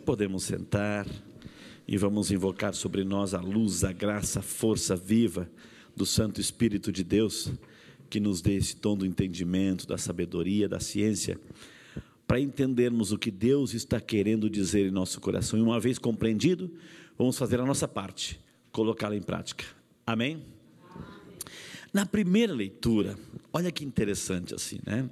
Podemos sentar e vamos invocar sobre nós a luz, a graça, a força viva do Santo Espírito de Deus, que nos dê esse tom do entendimento, da sabedoria, da ciência, para entendermos o que Deus está querendo dizer em nosso coração. E uma vez compreendido, vamos fazer a nossa parte, colocá-la em prática. Amém? Na primeira leitura, olha que interessante assim, né?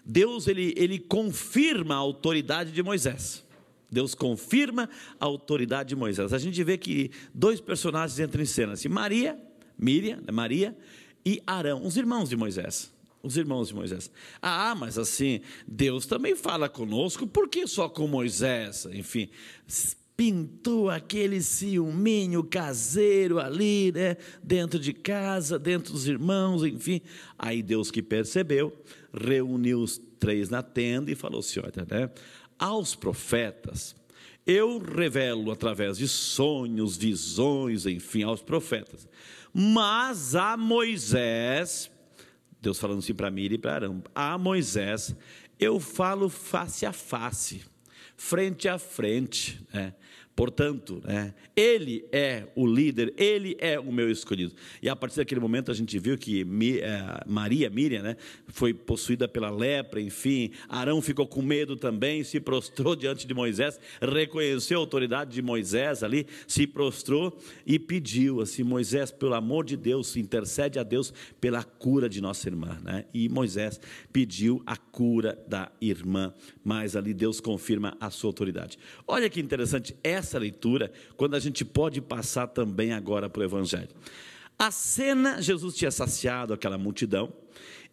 Deus, ele confirma a autoridade de Moisés. Deus confirma a autoridade de Moisés. A gente vê que dois personagens entram em cena, assim, Maria e Arão, os irmãos de Moisés. Ah, mas assim, Deus também fala conosco, por que só com Moisés? Enfim, pintou aquele ciúminho caseiro ali, né, dentro de casa, dentro dos irmãos, enfim. Aí Deus, que percebeu, reuniu os três na tenda e falou assim, olha, né, aos profetas eu revelo através de sonhos, visões, enfim, aos profetas, mas a Moisés, Deus falando assim para Miriam e para Arão, a Moisés eu falo face a face, frente a frente, né? Portanto, ele é o líder, ele é o meu escolhido. E a partir daquele momento a gente viu que Miriam, né, foi possuída pela lepra, enfim. Arão ficou com medo também, se prostrou diante de Moisés, reconheceu a autoridade de Moisés ali, se prostrou e pediu assim, Moisés, pelo amor de Deus, intercede a Deus pela cura de nossa irmã, né? E Moisés pediu a cura da irmã, mas ali Deus confirma a sua autoridade. Olha que interessante essa leitura, quando a gente pode passar também agora para o Evangelho. A cena, Jesus tinha saciado aquela multidão,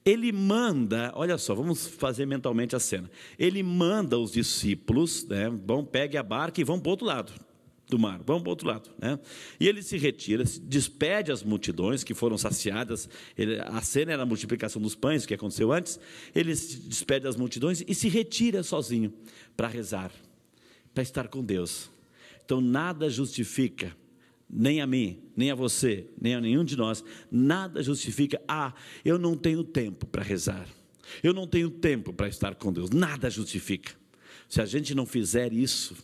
ele manda, olha só, vamos fazer mentalmente a cena, ele manda os discípulos, né, pegue a barca e vão para o outro lado do mar, vamos para o outro lado, né? E ele se retira, se despede as multidões que foram saciadas, a cena era a multiplicação dos pães, que aconteceu antes, ele se despede das multidões e se retira sozinho para rezar, para estar com Deus. Então nada justifica, nem a mim, nem a você, nem a nenhum de nós, nada justifica, eu não tenho tempo para rezar, eu não tenho tempo para estar com Deus, nada justifica. Se a gente não fizer isso,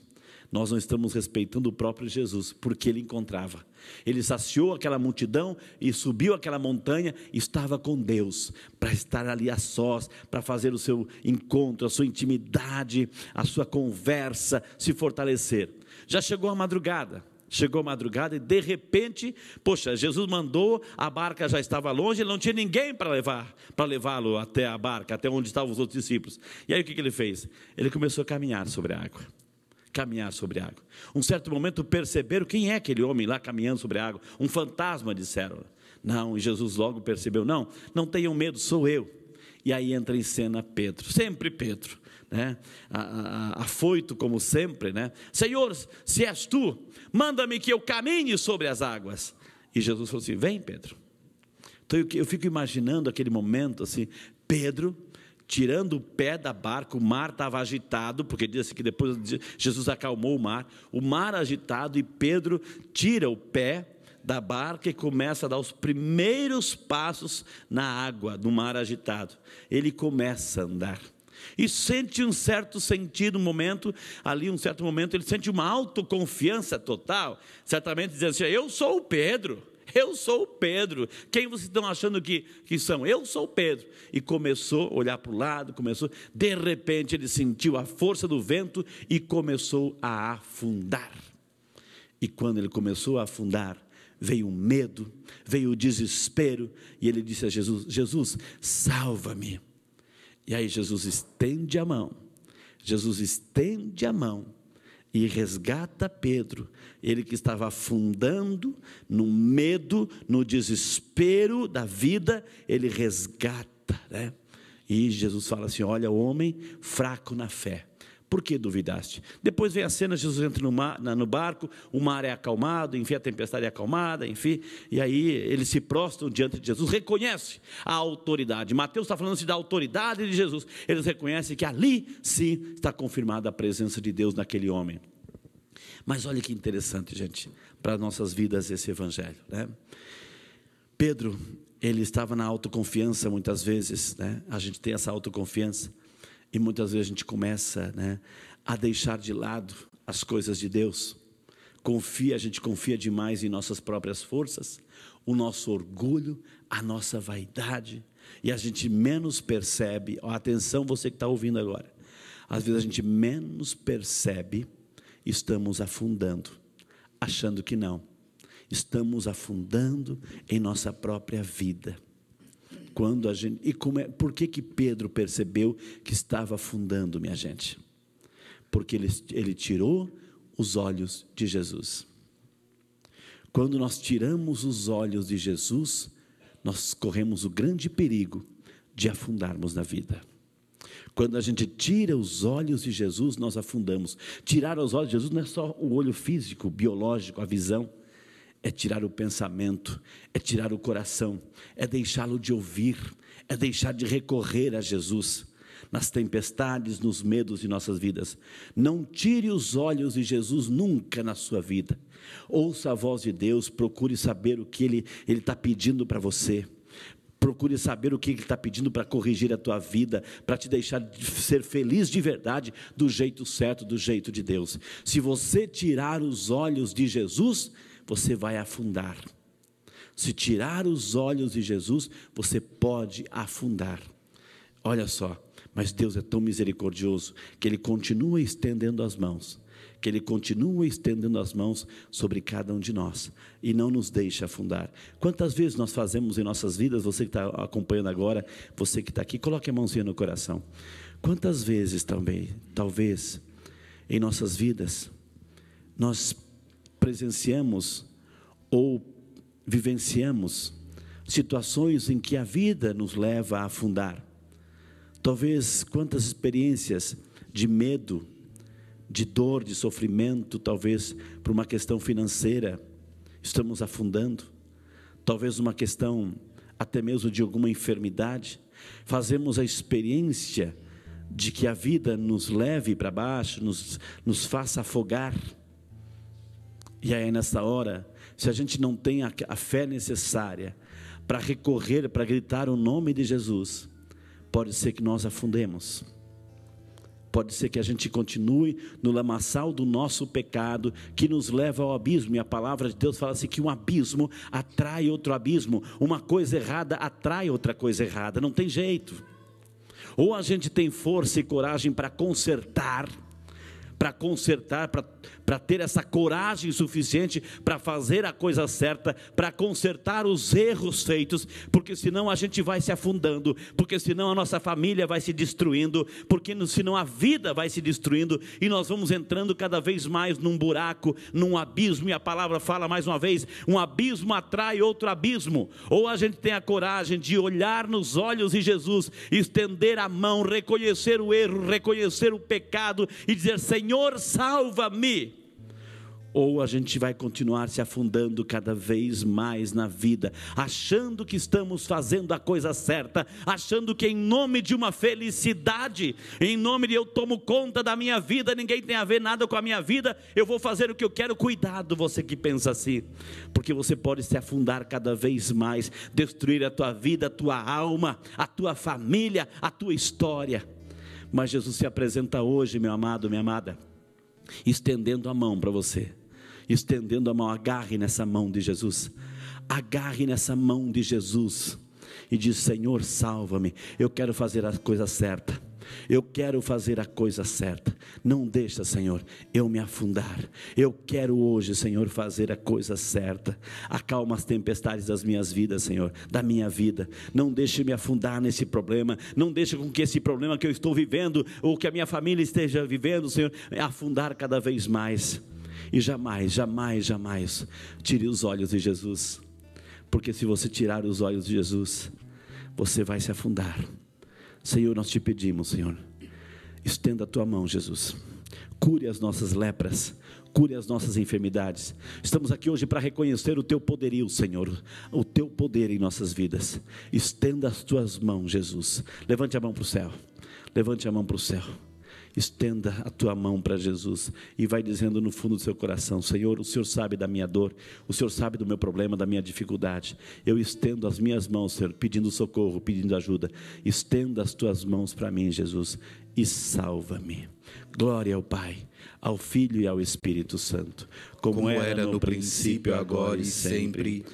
nós não estamos respeitando o próprio Jesus, porque ele encontrava, ele saciou aquela multidão e subiu aquela montanha, e estava com Deus, para estar ali a sós, para fazer o seu encontro, a sua intimidade, a sua conversa, se fortalecer. Já chegou a madrugada e de repente, Jesus mandou, a barca já estava longe, ele não tinha ninguém para levá-lo até a barca, até onde estavam os outros discípulos. E aí o que ele fez? Ele começou a caminhar sobre a água. Um certo momento perceberam, quem é aquele homem lá caminhando sobre a água? Um fantasma, disseram. Não, e Jesus logo percebeu, não tenham medo, sou eu. E aí entra em cena Pedro, sempre Pedro, né? Afoito como sempre, né? Senhor, se és tu, manda-me que eu caminhe sobre as águas. E Jesus falou assim, vem Pedro. Então eu fico imaginando aquele momento assim, Pedro tirando o pé da barca, o mar estava agitado, porque diz assim que depois Jesus acalmou o mar agitado, e Pedro tira o pé da barca e começa a dar os primeiros passos na água, no mar agitado. Ele começa a andar e sente um certo sentido, um certo momento ele sente uma autoconfiança total, certamente dizendo assim, eu sou o Pedro, quem vocês estão achando que são? Eu sou o Pedro. E começou a olhar para o lado, de repente ele sentiu a força do vento e começou a afundar. E quando ele começou a afundar, veio o medo, veio o desespero, e ele disse a Jesus, Jesus, salva-me. E aí Jesus estende a mão e resgata Pedro, ele que estava afundando no medo, no desespero da vida, ele resgata, né? E Jesus fala assim, olha, homem fraco na fé, por que duvidaste? Depois vem a cena, Jesus entra no barco, o mar é acalmado, enfim, a tempestade é acalmada, enfim, e aí eles se prostram diante de Jesus, reconhece a autoridade. Mateus está falando assim da autoridade de Jesus, eles reconhecem que ali sim está confirmada a presença de Deus naquele homem. Mas olha que interessante, gente, para nossas vidas esse evangelho, né? Pedro, ele estava na autoconfiança muitas vezes, né? A gente tem essa autoconfiança, e muitas vezes a gente começa, né, a deixar de lado as coisas de Deus. A gente confia demais em nossas próprias forças, o nosso orgulho, a nossa vaidade, e a gente menos percebe, atenção você que está ouvindo agora, às vezes a gente menos percebe, estamos afundando, achando que não, estamos afundando em nossa própria vida. Por que Pedro percebeu que estava afundando, minha gente? Porque ele tirou os olhos de Jesus. Quando nós tiramos os olhos de Jesus, nós corremos o grande perigo de afundarmos na vida. Quando a gente tira os olhos de Jesus, nós afundamos. Tirar os olhos de Jesus não é só o olho físico, biológico, a visão. É tirar o pensamento, é tirar o coração, é deixá-lo de ouvir, é deixar de recorrer a Jesus nas tempestades, nos medos de nossas vidas. Não tire os olhos de Jesus nunca na sua vida. Ouça a voz de Deus, procure saber o que Ele está pedindo para você. Procure saber o que Ele está pedindo para corrigir a tua vida, para te deixar de ser feliz de verdade, do jeito certo, do jeito de Deus. Se você tirar os olhos de Jesus, você vai afundar. Se tirar os olhos de Jesus, você pode afundar. Olha só, mas Deus é tão misericordioso, que Ele continua estendendo as mãos, sobre cada um de nós, e não nos deixa afundar. Quantas vezes nós fazemos em nossas vidas, você que está acompanhando agora, você que está aqui, coloque a mãozinha no coração. Quantas vezes também, talvez, em nossas vidas, nós presenciamos ou vivenciamos situações em que a vida nos leva a afundar. Talvez quantas experiências de medo, de dor, de sofrimento, talvez por uma questão financeira, estamos afundando. Talvez uma questão até mesmo de alguma enfermidade. Fazemos a experiência de que a vida nos leve para baixo, nos faça afogar. E aí nessa hora, se a gente não tem a fé necessária para recorrer, para gritar o nome de Jesus, pode ser que nós afundemos. Pode ser que a gente continue no lamaçal do nosso pecado, que nos leva ao abismo. E a palavra de Deus fala assim, que um abismo atrai outro abismo. Uma coisa errada atrai outra coisa errada, não tem jeito. Ou a gente tem força e coragem para consertar, para ter essa coragem suficiente para fazer a coisa certa, para consertar os erros feitos, porque senão a gente vai se afundando, porque senão a nossa família vai se destruindo, porque senão a vida vai se destruindo, e nós vamos entrando cada vez mais num buraco, num abismo, e a palavra fala mais uma vez, um abismo atrai outro abismo. Ou a gente tem a coragem de olhar nos olhos de Jesus, estender a mão, reconhecer o erro, reconhecer o pecado, e dizer, Senhor, salva-me. Ou a gente vai continuar se afundando cada vez mais na vida, achando que estamos fazendo a coisa certa, achando que em nome de uma felicidade, em nome de eu tomo conta da minha vida, ninguém tem a ver nada com a minha vida, eu vou fazer o que eu quero. Cuidado você que pensa assim, porque você pode se afundar cada vez mais, destruir a tua vida, a tua alma, a tua família, a tua história. Mas Jesus se apresenta hoje, meu amado, minha amada, estendendo a mão para você, estendendo a mão. Agarre nessa mão de Jesus, agarre nessa mão de Jesus, e diz, Senhor, salva-me, eu quero fazer a coisa certa, eu quero fazer a coisa certa, não deixa, Senhor, eu me afundar, eu quero hoje, Senhor, fazer a coisa certa. Acalma as tempestades das minhas vidas, Senhor, da minha vida, não deixe me afundar nesse problema, não deixe com que esse problema que eu estou vivendo, ou que a minha família esteja vivendo, Senhor, afundar cada vez mais. E jamais, jamais, jamais tire os olhos de Jesus, porque se você tirar os olhos de Jesus, você vai se afundar. Senhor, nós te pedimos, Senhor, estenda a tua mão, Jesus, cure as nossas lepras, cure as nossas enfermidades. Estamos aqui hoje para reconhecer o teu poderio, Senhor, o teu poder em nossas vidas. Estenda as tuas mãos, Jesus. Levante a mão para o céu, levante a mão para o céu, estenda a tua mão para Jesus e vai dizendo no fundo do seu coração: Senhor, o Senhor sabe da minha dor, o Senhor sabe do meu problema, da minha dificuldade. Eu estendo as minhas mãos, Senhor, pedindo socorro, pedindo ajuda. Estenda as tuas mãos para mim, Jesus, e salva-me. Glória ao Pai, ao Filho e ao Espírito Santo, como era no princípio, agora e sempre.